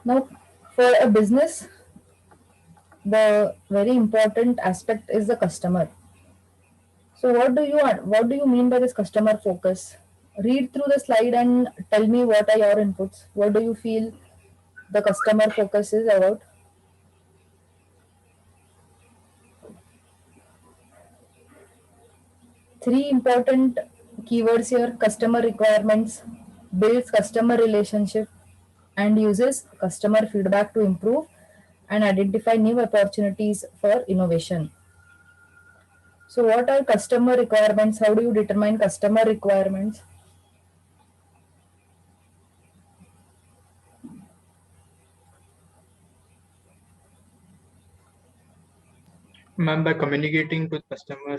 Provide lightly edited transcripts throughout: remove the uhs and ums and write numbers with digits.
Now, for a business, the very important aspect is the customer. So, what do you mean by this customer focus? Read through the slide and tell me what are your inputs. What do you feel the customer focus is about? Three important keywords here: customer requirements, builds customer relationship, and uses customer feedback to improve and identify new opportunities for innovation. So, what are customer requirements? How do you determine customer requirements? Ma'am, by communicating to the customer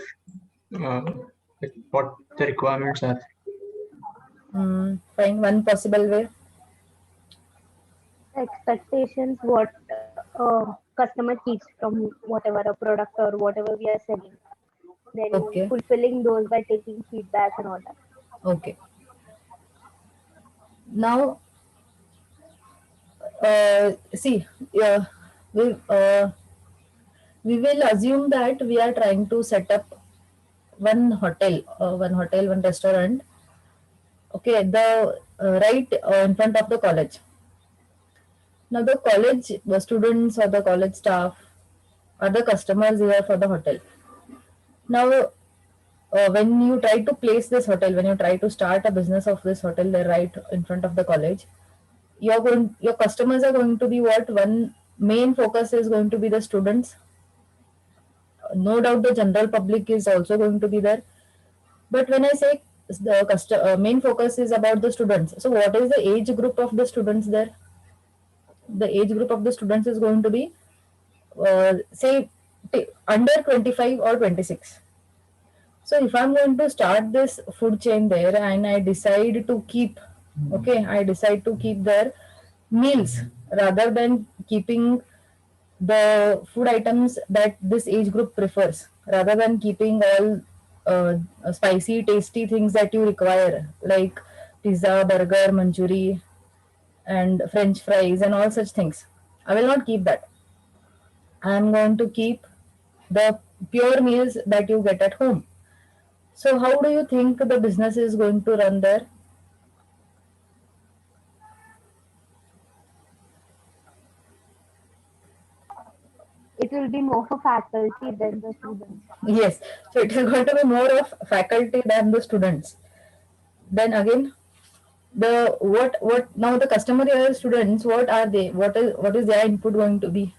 like what the requirements are. Find one possible way. Expectations, what customer keeps from whatever a product or whatever we are selling, then Okay, fulfilling those by taking feedback and all that. okay. Now, see, we uh, we will assume that we are trying to set up one restaurant. Okay, the right in front of the college. Now, the college, the students or the college staff are the customers here for the hotel. Now, when you try to place this hotel, when you try to start a business of this hotel, they're right in front of the college. Your customers are going to be what? One main focus is going to be the students. No doubt the general public is also going to be there. But when I say the main focus is about the students, so what is the age group of the students there? The age group of the students is going to be say under 25 or 26. So if I'm going to start this food chain there and I decide to keep, okay, I decide to keep their meals rather than keeping the food items that this age group prefers, rather than keeping all spicy, tasty things that you require, like pizza, burger, manchuri, and French fries, and all such things. I will not keep that. I am going to keep the pure meals that you get at home. So, how do you think the business is going to run there? It will be more for faculty than the students. Yes, so it is going to be more of faculty than the students. Then again, the what now the customer here students, what are they? What is their input going to be?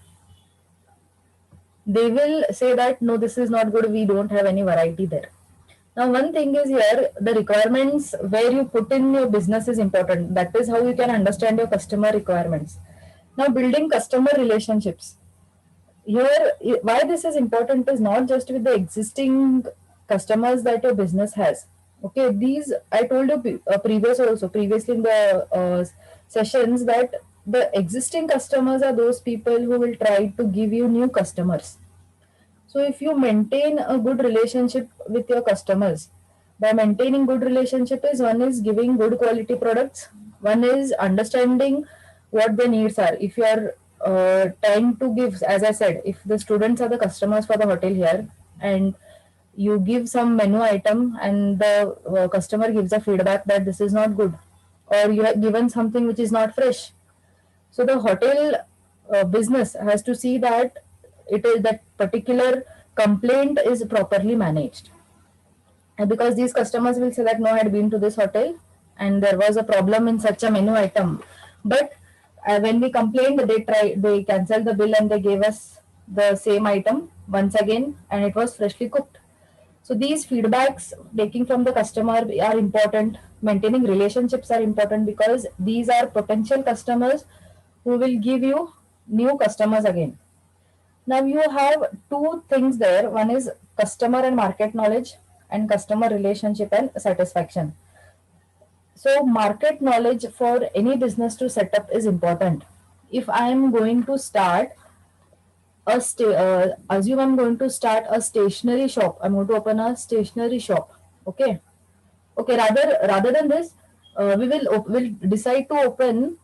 They will say that no, this is not good. We don't have any variety there. Now, one thing is here, the requirements where you put in your business is important. That is how you can understand your customer requirements. Now, building customer relationships. Here, why this is important is not just with the existing customers that your business has. Okay, these I told you previously in the sessions that the existing customers are those people who will try to give you new customers. So if you maintain a good relationship with your customers, by maintaining good relationship is one is giving good quality products, one is understanding what their needs are. If you are trying to give, as I said, if the students are the customers for the hotel here, and you give some menu item and the customer gives a feedback that this is not good, or you have given something which is not fresh, so the hotel business has to see that it is that particular complaint is properly managed. And because these customers will say that no, I had been to this hotel and there was a problem in such a menu item, but when we complained, they canceled the bill and they gave us the same item once again, and it was freshly cooked. So these feedbacks taking from the customer are important. Maintaining relationships are important because these are potential customers who will give you new customers again. Now you have two things there. One is customer and market knowledge, and customer relationship and satisfaction. So market knowledge for any business to set up is important. If I am going to start assume I'm going to start a stationery shop. I'm going to open a stationery shop. Okay. Okay. Rather than this, we will decide to open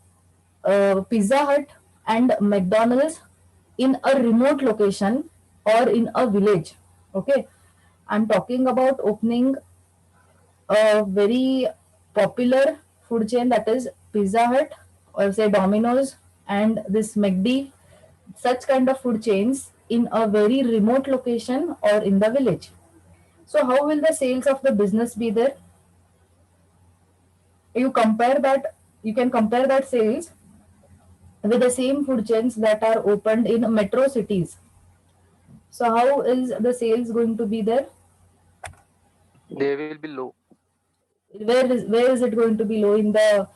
Pizza Hut and McDonald's in a remote location or in a village. Okay, I'm talking about opening a very popular food chain, that is Pizza Hut or say Domino's and this McD, such kind of food chains in a very remote location or in the village. So how will the sales of the business be there? You can compare that sales with the same food chains that are opened in metro cities. So how is the sales going to be there? They will be low. Where is it going to be low, in the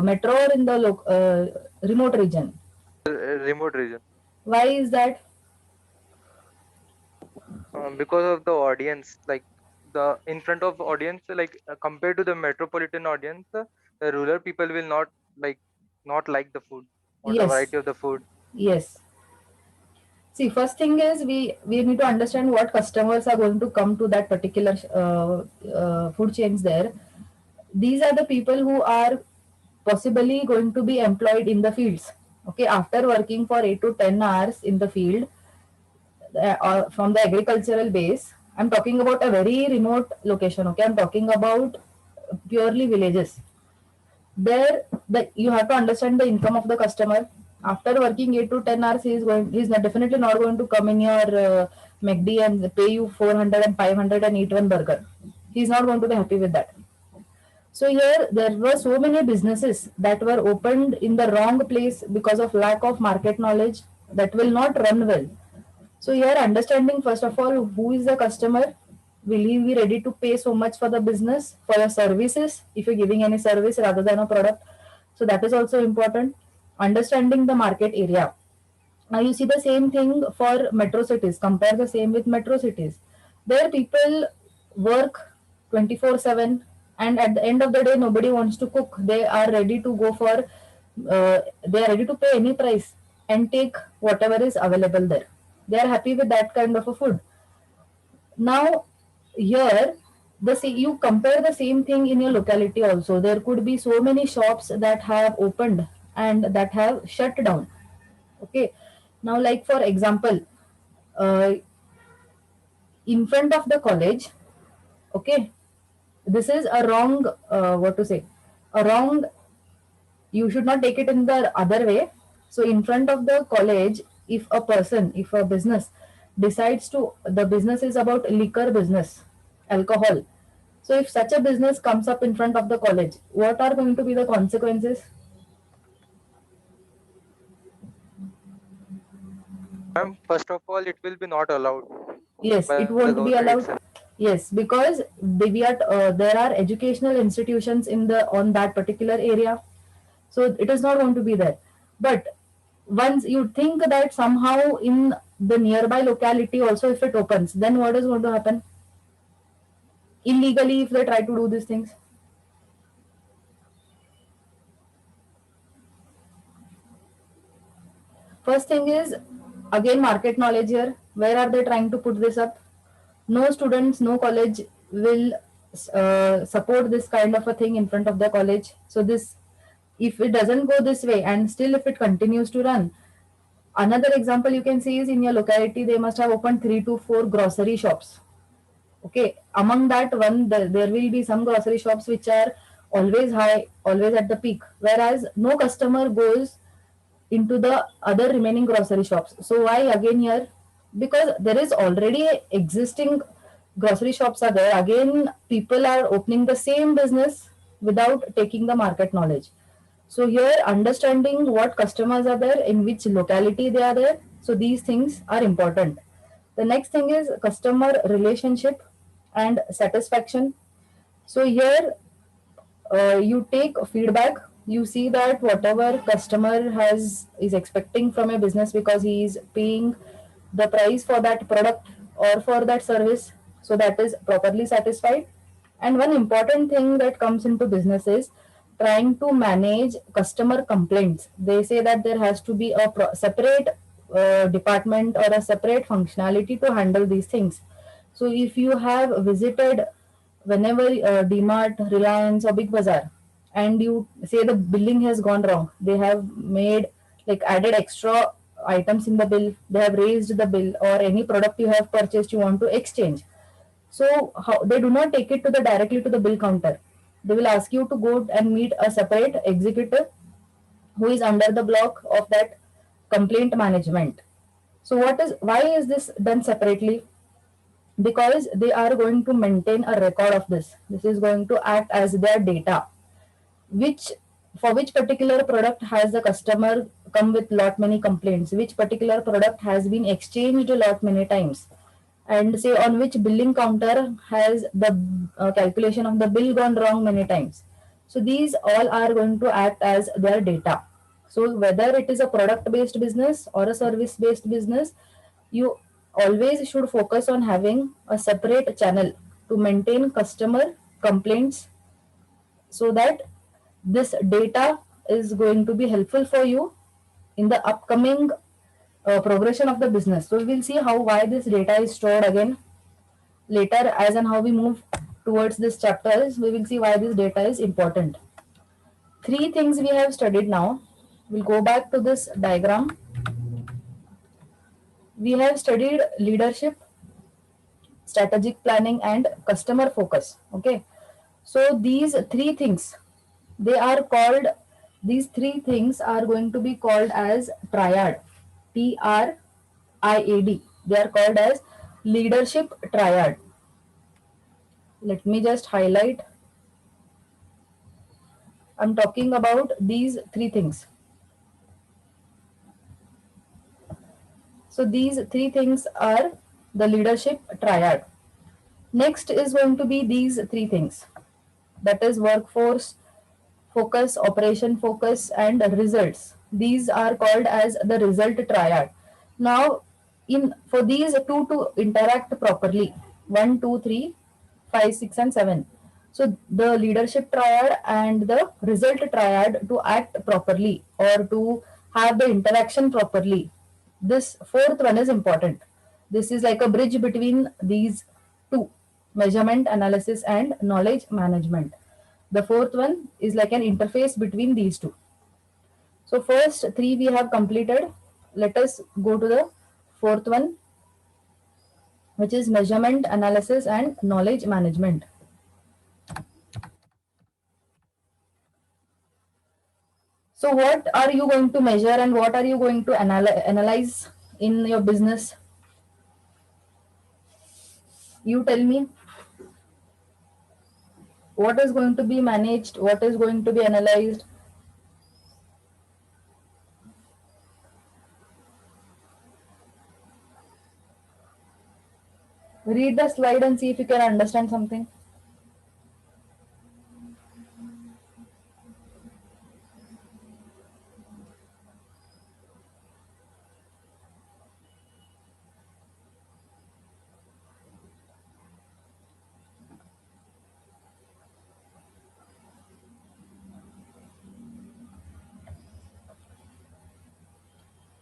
metro or in the remote region? Remote region. Why is that? Because of the audience, like the in front of audience, like compared to the metropolitan audience, the rural people will not like the food or the Yes, variety of the food. yes. See, first thing is we need to understand what customers are going to come to that particular food chains there. These are the people who are possibly going to be employed in the fields. Okay, after working for 8 to 10 hours in the field, from the agricultural base, I'm talking about a very remote location. Okay, I'm talking about purely villages. There, you have to understand the income of the customer. After working 8 to 10 hours, he's not, definitely not going to come in your McD and pay you 400 and 500 and eat one burger. He's not going to be happy with that. So here there were so many businesses that were opened in the wrong place because of lack of market knowledge, that will not run well. So here understanding first of all who is the customer, will he be ready to pay so much for the business, for your services, if you're giving any service rather than a product. So that is also important. Understanding the market area. Now you see the same thing for metro cities. Compare the same with metro cities. There people work 24/7, and at the end of the day nobody wants to cook. They are ready to go for they are ready to pay any price and take whatever is available there. They are happy with that kind of a food. Now here you compare the same thing in your locality also. There could be so many shops that have opened and that have shut down. Okay, now like for example, uh, in front of the college, okay, this is a wrong, what to say, a wrong, you should not take it in the other way. So in front of the college, if a business decides to, the business is about liquor business, alcohol. So if such a business comes up in front of the college, what are going to be the consequences? First of all, it will be not allowed Yes, by it the won't be government allowed. itself. Yes, because there are educational institutions in the on that particular area, so it is not going to be there. But once you think that somehow in the nearby locality also if it opens, then what is going to happen? Illegally, if they try to do these things. First thing is, again, market knowledge here. Where are they trying to put this up? No students, no college will support this kind of a thing in front of the college. So this, if it doesn't go this way and still if it continues to run, another example you can see is in your locality, they must have opened 3 to 4 grocery shops. Okay, among that one, there will be some grocery shops which are always high, always at the peak, whereas no customer goes into the other remaining grocery shops. So why again here? Because there is already existing grocery shops are there. Again, people are opening the same business without taking the market knowledge. So here, understanding what customers are there, in which locality they are there. So these things are important. The next thing is customer relationship and satisfaction. So here you take feedback, you see that whatever customer is expecting from a business because he is paying the price for that product or for that service, so that is properly satisfied. And one important thing that comes into business is trying to manage customer complaints. They say that there has to be a separate department or a separate functionality to handle these things. So if you have visited whenever DMart, Reliance or Big Bazaar, and you say the billing has gone wrong, they have made like added extra items in the bill, they have raised the bill, or any product you have purchased you want to exchange. So how, they do not take it to the directly to the bill counter. They will ask you to go and meet a separate executive who is under the block of that complaint management. So why is this done separately? Because they are going to maintain a record of this. This is going to act as their data. Which for which particular product has the customer come with lot many complaints? Which particular product has been exchanged a lot many times? And say on which billing counter has the calculation of the bill gone wrong many times. So these all are going to act as their data. So whether it is a product based business or a service based business, you always should focus on having a separate channel to maintain customer complaints, so that this data is going to be helpful for you in the upcoming progression of the business. So we will see how why this data is stored again later, as and how we move towards this chapters we will see why this data is important. Three things we have studied now. We'll go back to this diagram. We have studied leadership, strategic planning, and customer focus. Okay, so these three things are going to be called as triad. TRIAD. They are called as leadership triad. Let me just highlight. I'm talking about these three things. So these three things are the leadership triad. Next is going to be these three things. That is workforce focus, operation focus, and results. These are called as the result triad. Now, in for these two to interact properly, 1, 2, 3, 5, 6, and 7. So the leadership triad and the result triad to act properly or to have the interaction properly. This fourth one is important. This is like a bridge between these two: measurement, analysis, and knowledge management. The fourth one is like an interface between these two. So first three we have completed. Let us go to the fourth one, which is measurement, analysis, and knowledge management. So what are you going to measure and what are you going to analyze in your business? You tell me. What is going to be managed? What is going to be analyzed? Read the slide and see if you can understand something.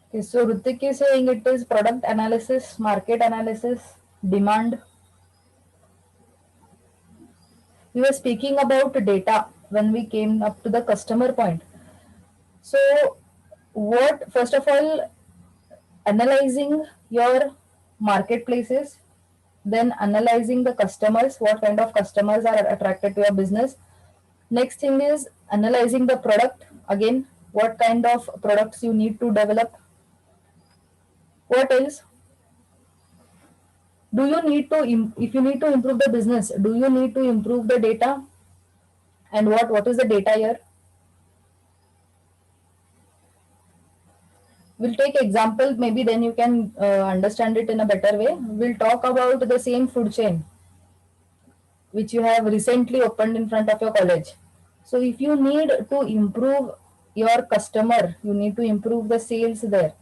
Okay, so Ritik is saying it is product analysis, market analysis, demand. We were speaking about data when we came up to the customer point. So what, first of all, analyzing your marketplaces, then analyzing the customers, what kind of customers are attracted to your business. Next thing is analyzing the product, again, what kind of products you need to develop. What else? Do you need to, if you need to improve the business, do you need to improve the data? And what is the data here? We'll take example, maybe then you can understand it in a better way. We'll talk about the same food chain which you have recently opened in front of your college. So if you need to improve your customer, you need to improve the sales there.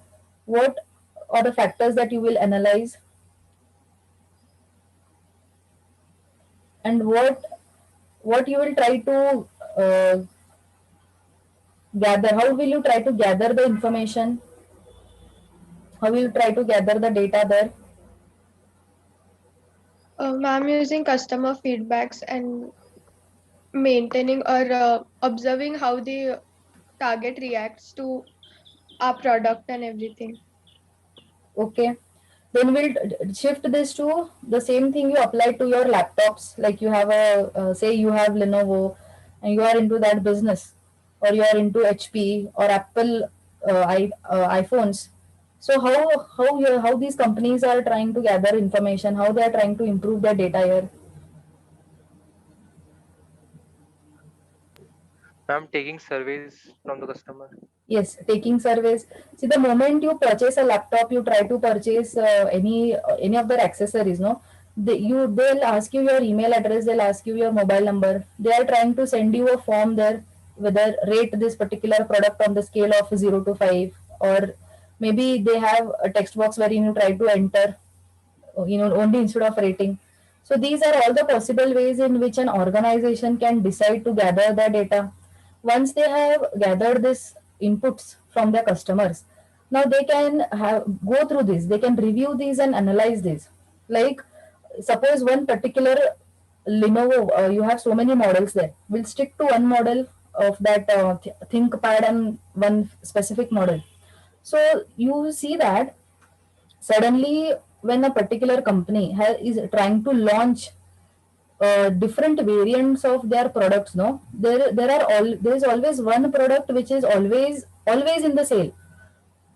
What are the factors that you will analyze? And what you will try to gather? How will you try to gather the information? How will you try to gather the data there? I'm using customer feedbacks and maintaining or observing how the target reacts to our product and everything. Okay. Then we'll shift this to the same thing you apply to your laptops. Like you have a, say you have Lenovo and you are into that business, or you are into HP or Apple iPhones. So how these companies are trying to gather information, how they are trying to improve their data here? I'm taking surveys from the customer. Yes, taking surveys. See, the moment you purchase a laptop, you try to purchase any of their accessories. No, they'll ask you your email address, they'll ask you your mobile number. They are trying to send you a form there, whether rate this particular product on the scale of 0 to 5, or maybe they have a text box where you try to enter, only instead of rating. So these are all the possible ways in which an organization can decide to gather the data. Once they have gathered this inputs from their customers, now they can go through this, they can review these and analyze this. Like suppose one particular Lenovo, you have so many models there, we'll stick to one model of that ThinkPad and one specific model. So you see that suddenly when a particular company is trying to launch different variants of their products, no, there is always one product which is always in the sale.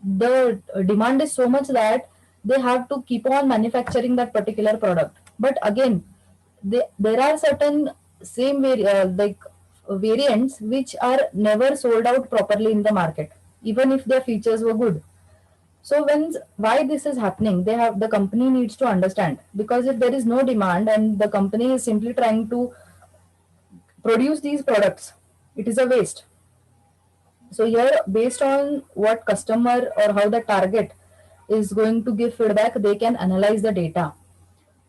The demand is so much that they have to keep on manufacturing that particular product. But again, there are certain same variants which are never sold out properly in the market, even if their features were good. So why this is happening, the company needs to understand, because if there is no demand and the company is simply trying to produce these products, it is a waste. So here, based on what customer or how the target is going to give feedback, they can analyze the data.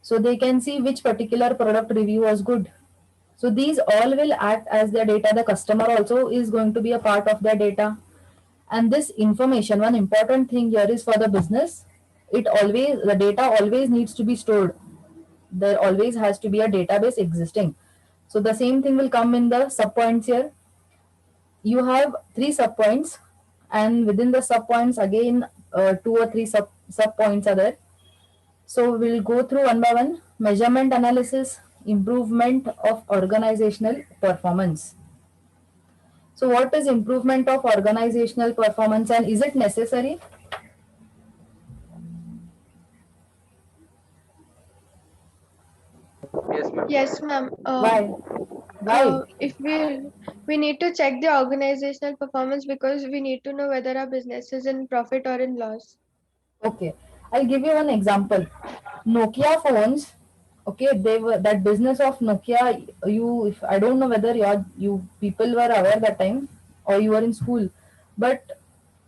So they can see which particular product review was good. So these all will act as their data. The customer also is going to be a part of their data. And this information, one important thing here is for the business, the data always needs to be stored. There always has to be a database existing. So the same thing will come in the subpoints here. You have 3 subpoints, and within the subpoints again 2 or 3 subpoints are there. So we'll go through one by one. Measurement analysis, improvement of organizational performance. So what is improvement of organizational performance, and is it necessary? Yes, ma'am. Yes, ma'am. Why? Why? If we need to check the organizational performance because we need to know whether our business is in profit or in loss. Okay, I'll give you one example. Nokia phones. Okay, they were that business of Nokia. If I don't know whether you people were aware that time or you were in school, but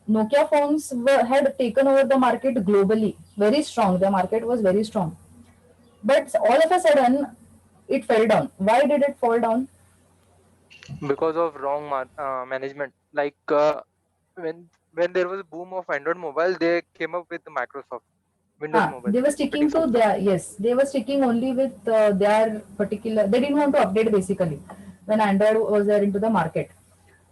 Nokia phones had taken over the market globally, very strong. The market was very strong, but all of a sudden it fell down. Why did it fall down? Because of wrong management. Like when there was a boom of Android mobile, they came up with Microsoft Windows Mobile They were operating sticking to system. their, yes, they were sticking only with their particular. They didn't want to update basically when Android was there into the market,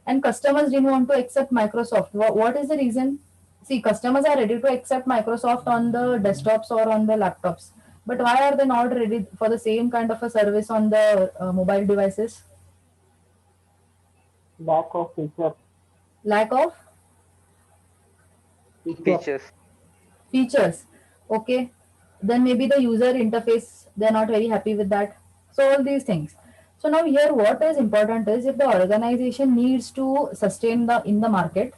and customers didn't want to accept Microsoft. What is the reason? See, customers are ready to accept Microsoft on the desktops or on the laptops, but why are they not ready for the same kind of a service on the mobile devices? Lack of feature. Lack of Features. features. Okay, then maybe the user interface, they're not very happy with that. So all these things. So now here what is important is, if the organization needs to sustain in the market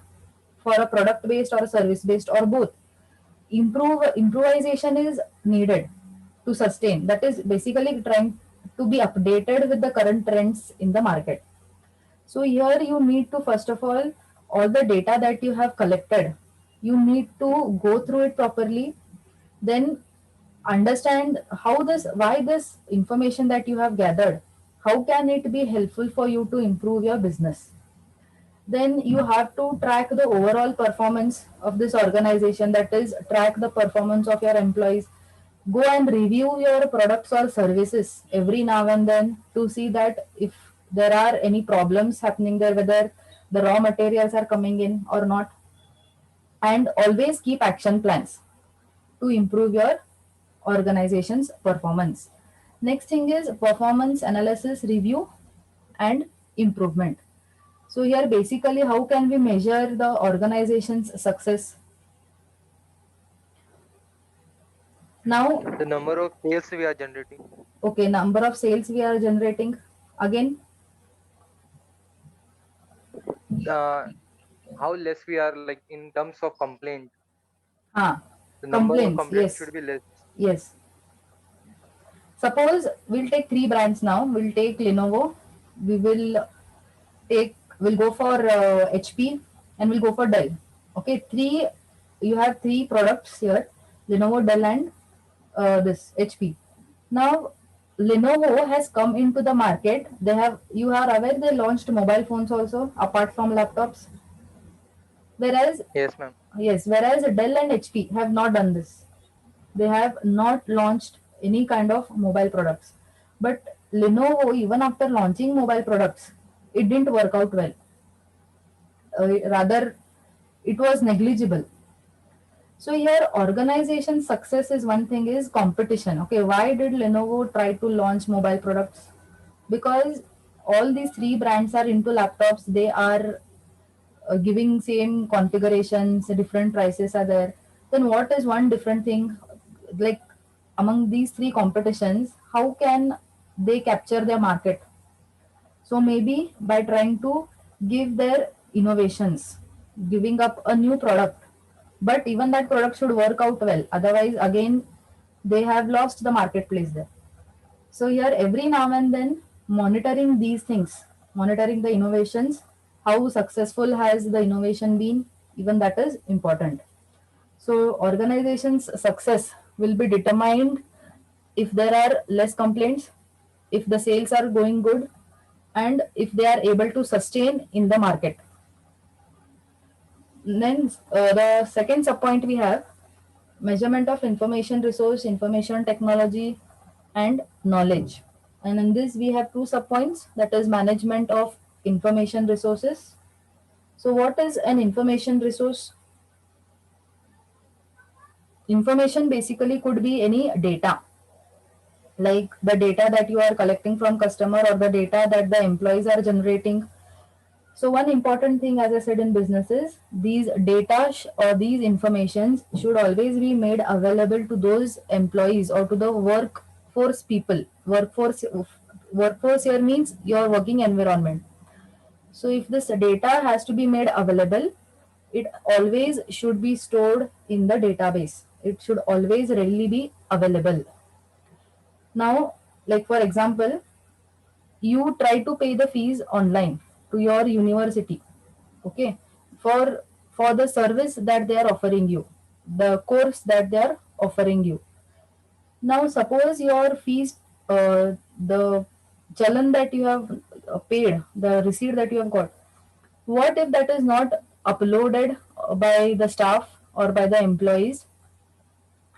for a product based or a service based or both, improvisation is needed to sustain. That is basically trying to be updated with the current trends in the market. So here you need to, first of all the data that you have collected, you need to go through it properly, then understand why this information that you have gathered, how can it be helpful for you to improve your business. Then you have to track the overall performance of this organization, that is track the performance of your employees. Go and review your products or services every now and then to see that if there are any problems happening there, whether the raw materials are coming in or not, and always keep action plans to improve your organization's performance. Next thing is performance analysis, review, and improvement. So here basically how can we measure the organization's success? Now, The number of sales we are generating. okay, number of sales we are generating. Again, How less we are, like, in terms of complaint. ah, The number of complaints, complaints yes, should be less. yes. Suppose we'll take three brands now. We'll take Lenovo. We will we'll go for HP, and we'll go for Dell. Okay, you have three products here: Lenovo, Dell, and this HP. Now, Lenovo has come into the market. You are aware they launched mobile phones also apart from laptops. Whereas, Yes, ma'am. yes, whereas Dell and HP have not done this. They have not launched any kind of mobile products. But Lenovo, even after launching mobile products, it didn't work out well. Rather, it was negligible. So here organization success is one thing, is competition. Okay, why did Lenovo try to launch mobile products? Because all these three brands are into laptops. They are giving same configurations, different prices are there. Then what is one different thing, like among these three competitions, how can they capture their market? So maybe by trying to give their innovations, giving up a new product, but even that product should work out well. Otherwise, again, they have lost the marketplace there. So here, every now and then, monitoring these things, monitoring the innovations, how successful has the innovation been, even that is important. So organization's success will be determined if there are less complaints, if the sales are going good, and if they are able to sustain in the market. Then the second subpoint we have measurement of information resource, information technology, and knowledge. And in this we have two subpoints, that is management of information resources. So what is an information resource? Information basically could be any data, like the data that you are collecting from customer or the data that the employees are generating. So one important thing, as I said, in businesses, these data or these informations should always be made available to those employees or to the workforce people. Workforce here means your working environment. So if this data has to be made available, it always should be stored in the database. It should always readily be available. Now, like for example, you try to pay the fees online to your university, okay, for the service that they are offering you, the course that they are offering you. Now suppose your fees, the challan that you have paid, the receipt that you have got, what if that is not uploaded by the staff or by the employees,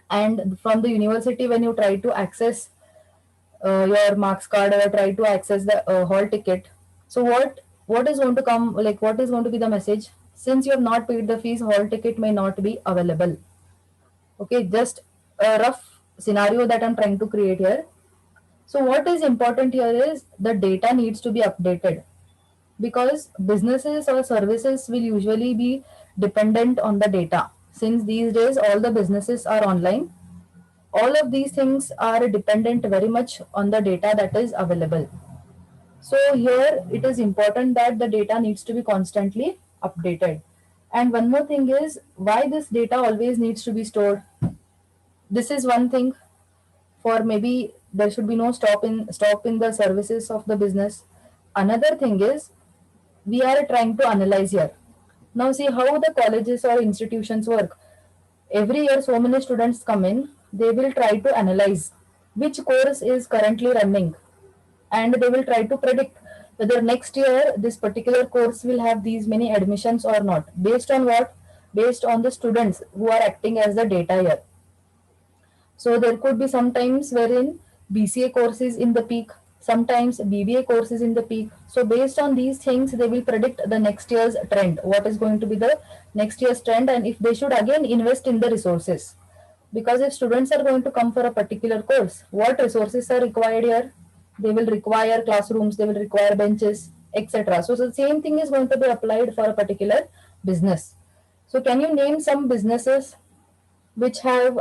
and from the university when you try to access your marks card or try to access the hall ticket, so what is going to come, like what is going to be the message? Since you have not paid the fees, hall ticket may not be available. Okay, just a rough scenario that I'm trying to create here. So what is important here is the data needs to be updated, because businesses or services will usually be dependent on the data. Since these days all the businesses are online, all of these things are dependent very much on the data that is available. So here it is important that the data needs to be constantly updated. And one more thing is why this data always needs to be stored. This is one thing, for maybe there should be no stop in the services of the business. Another thing is we are trying to analyze here. Now see how the colleges or institutions work. Every year so many students come in, they will try to analyze which course is currently running, and they will try to predict whether next year this particular course will have these many admissions or not. Based on what? Based on the students who are acting as the data here. So there could be some times wherein BCA course is in the peak, sometimes BBA courses in the peak. So based on these things, they will predict the next year's trend, what is going to be the next year's trend, and if they should again invest in the resources. Because if students are going to come for a particular course, what resources are required here? They will require classrooms, they will require benches, etc. So the same thing is going to be applied for a particular business. So can you name some businesses which have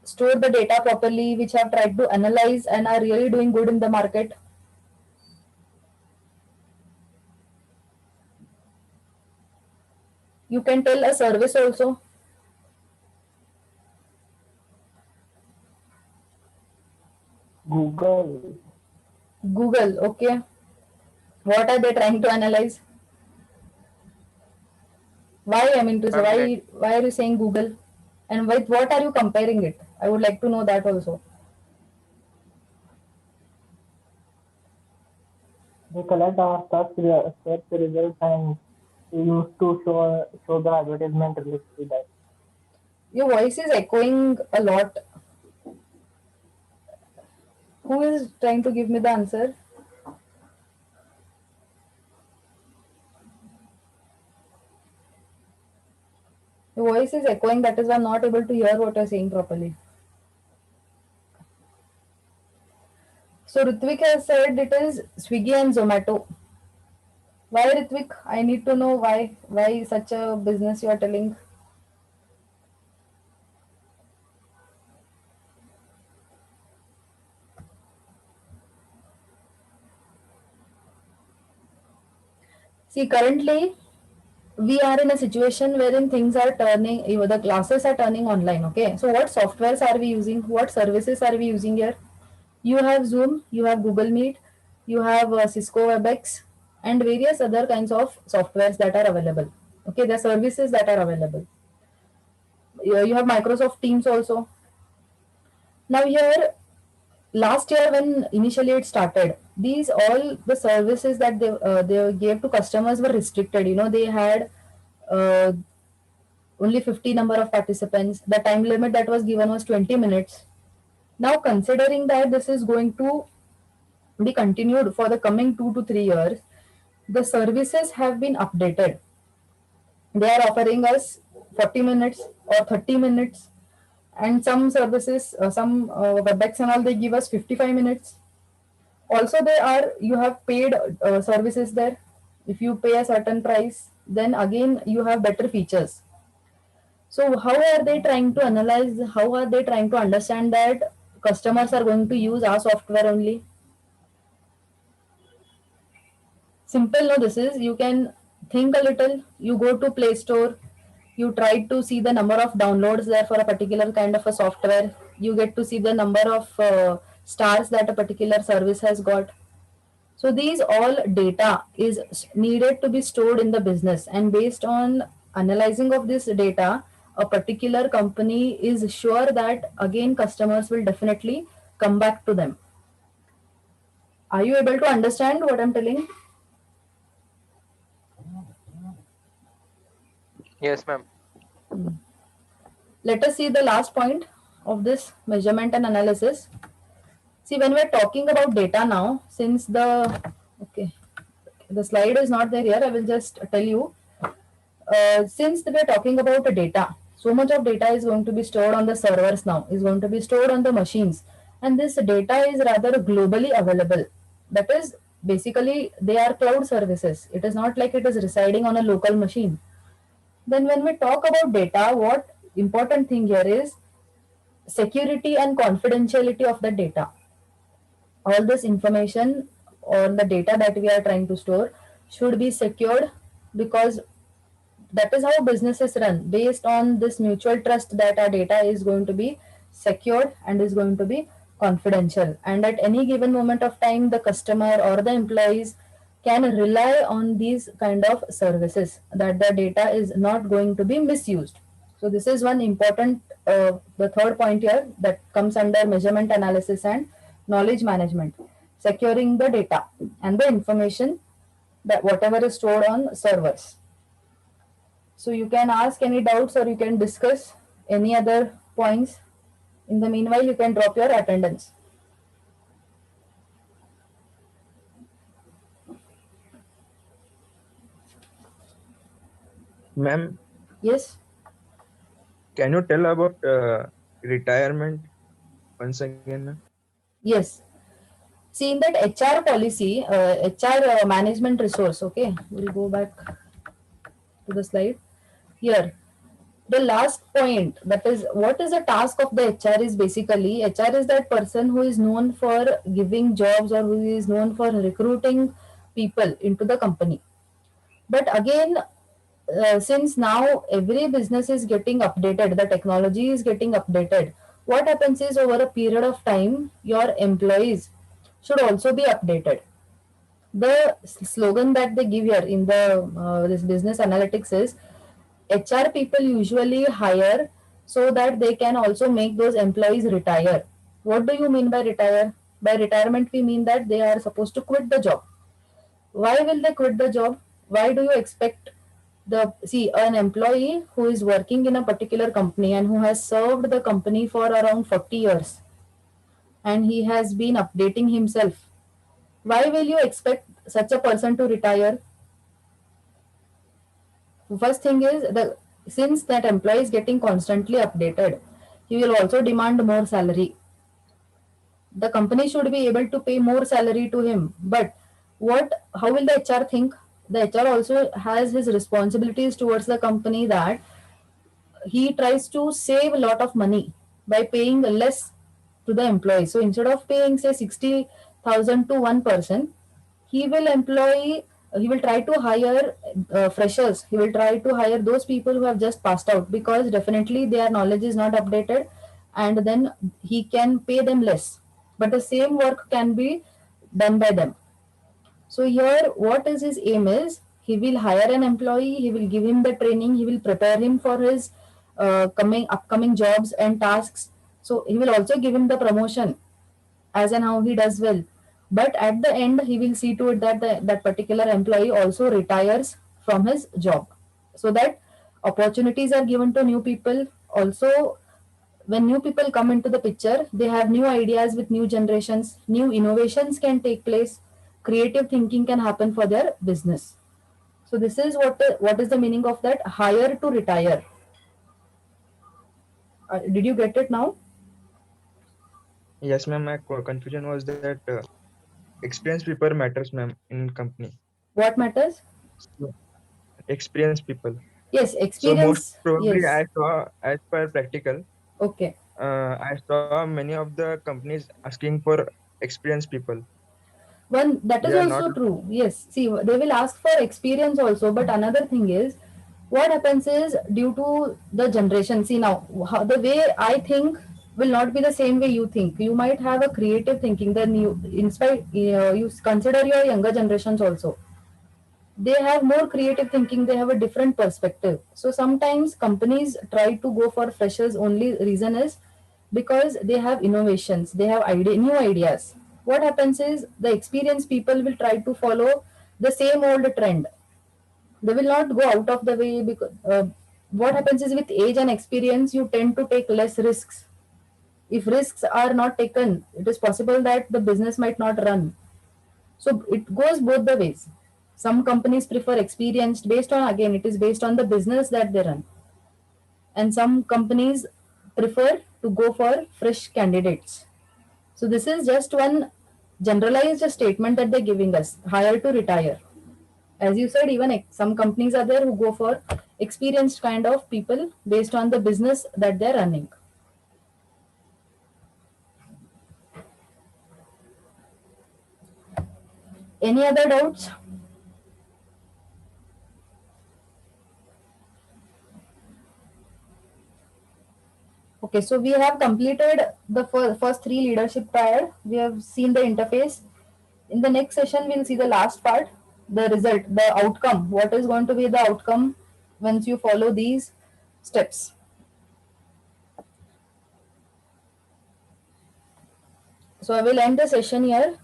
stored the data properly, which have tried to analyze and are really doing good in the market? You can tell a service also. Google. Google, okay. What are they trying to analyze? Why, I mean to say, Ma'am, net, why are you saying Google? And with what are you comparing it? I would like to know that also. They collect our search results and use to show the advertisement related to that. Your voice is echoing a lot. Who is trying to give me the answer? Your voice is echoing, that is why I'm not able to hear what you're saying properly. So Ritvik has said it is Swiggy and Zomato. Why Ritvik? I need to know why. Why such a business you are telling? See, currently we are in a situation wherein things are turning, the classes are turning online. Okay, so what softwares are we using? What services are we using here? You have Zoom, you have Google Meet, you have Cisco WebEx, and various other kinds of softwares that are available. Okay, the services that are available. You have Microsoft Teams also. Now here, last year when initially it started, these all the services that they gave to customers were restricted. You know, they had uh, only 50 number of participants. The time limit that was given was 20 minutes. Now considering that this is going to be continued for the coming 2 to 3 years, the services have been updated. They are offering us 40 minutes or 30 minutes, and some services, some WebEx and all, they give us 55 minutes. Also, there are, you have paid services there. If you pay a certain price, then again you have better features. So how are they trying to analyze? How are they trying to understand that customers are going to use our software only? Simple, no, this is, you can think a little. You go to Play Store, you try to see the number of downloads there for a particular kind of a software. You get to see the number of stars that a particular service has got. So these all data is needed to be stored in the business, and based on analyzing of this data, a particular company is sure that again customers will definitely come back to them. Are you able to understand what I'm telling? yes, ma'am. Let us see the last point of this measurement and analysis. See, when we're talking about data now, since okay, the slide is not there here, I will just tell you. Since we're talking about the data, so much of data is going to be stored on the servers now, is going to be stored on the machines, and this data is rather globally available. That is, basically, they are cloud services. It is not like it is residing on a local machine. Then when we talk about data, what important thing here is security and confidentiality of the data. All this information or the data that we are trying to store should be secured, because that is how businesses run, based on this mutual trust that our data is going to be secured and is going to be confidential, and at any given moment of time the customer or the employees can rely on these kind of services, that the data is not going to be misused. So this is one important, the third point here that comes under measurement analysis and knowledge management, securing the data and the information, that whatever is stored on servers. So you can ask any doubts or you can discuss any other points. In the meanwhile, you can drop your attendance. Ma'am, Yes. can you tell about retirement once again, ma'am? Yes. See, in that HR policy, HR management resource, okay, we'll go back to the slide here. The last point, that is, what is the task of the HR is basically, HR is that person who is known for giving jobs or who is known for recruiting people into the company. But again, since now every business is getting updated, the technology is getting updated, what happens is over a period of time, your employees should also be updated. The slogan that they give here in the this business analytics is HR people usually hire so that they can also make those employees retire. What do you mean by retire? By retirement, we mean that they are supposed to quit the job. Why will they quit the job? Why do you expect the see an employee who is working in a particular company and who has served the company for around 40 years and he has been updating himself? Why will you expect such a person to retire? First thing is the since that employee is getting constantly updated, he will also demand more salary. The company should be able to pay more salary to him. But what how will the HR think? The HR also has his responsibilities towards the company, that he tries to save a lot of money by paying less to the employee. So instead of paying say 60,000 to one person, he will try to hire freshers. He will try to hire those people who have just passed out, because definitely their knowledge is not updated, and then he can pay them less. But the same work can be done by them. So here, what is his aim is, he will hire an employee, he will give him the training, he will prepare him for his coming upcoming jobs and tasks. So he will also give him the promotion as and how he does well. But at the end, he will see to it that that particular employee also retires from his job, so that opportunities are given to new people. Also, when new people come into the picture, they have new ideas with new generations, new innovations can take place, creative thinking can happen for their business. So this is what is the meaning of that hire to retire. Did you get it now? Yes, ma'am. My confusion was that experienced people matters, ma'am, in company. What matters? So, experienced people. Yes, So most experience. probably Yes. I saw as per practical, Okay. I saw many of the companies asking for experienced people. One that is They are not. also true. Yes. See, they will ask for experience also, but another thing is, what happens is due to the generation. See now, the way I think will not be the same way you think. You might have a creative thinking. Then you inspire. You consider your younger generations also. They have more creative thinking. They have a different perspective. So sometimes companies try to go for freshers. Only reason is because they have innovations, they have new ideas. What happens is the experienced people will try to follow the same old trend. They will not go out of the way, because what happens is with age and experience you tend to take less risks. If risks are not taken, it is possible that the business might not run. So it goes both the ways. Some companies prefer experienced, based on, again, it is based on the business that they run, and some companies prefer to go for fresh candidates. So this is just one generalized statement that they're giving us, hire to retire. As you said, even some companies are there who go for experienced kind of people based on the business that they're running. Any other doubts? Okay, so we have completed the first three leadership triad. We have seen the interface. In the next session, we'll see the last part, the result, the outcome. What is going to be the outcome once you follow these steps? So I will end the session here.